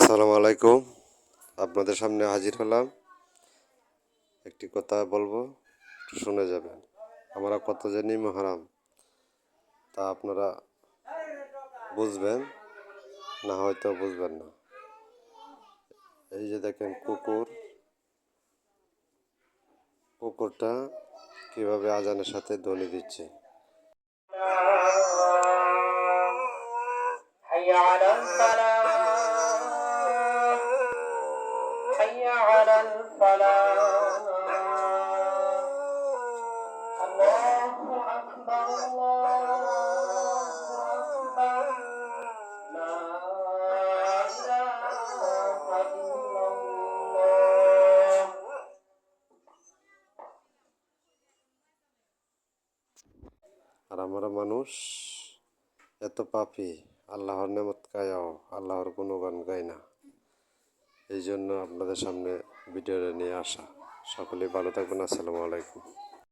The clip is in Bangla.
আসসালামু আলাইকুম। আপনাদের সামনে হাজির হলাম। একটি কথা বলবো, শুনে যাবেন। আমরা কত জানি মহরম, তা আপনারা বুঝবেন, না হয়তো বুঝবেন না। এই যে দেখেন কুকুরটা কিভাবে আজানের সাথে ধ্বনি দিচ্ছে। حي على الفلاح حي على الفلاح الله أكبر الله أكبر لا إله إلا الله আর আমরা মানুষ এত পাপী, আল্লাহর নেমত গায়াও আল্লাহর কোনো গান গাই না। এই জন্য আপনাদের সামনে ভিডিওটা নিয়ে আসা। সকলেই ভালো থাকবেন। আসসালামু আলাইকুম।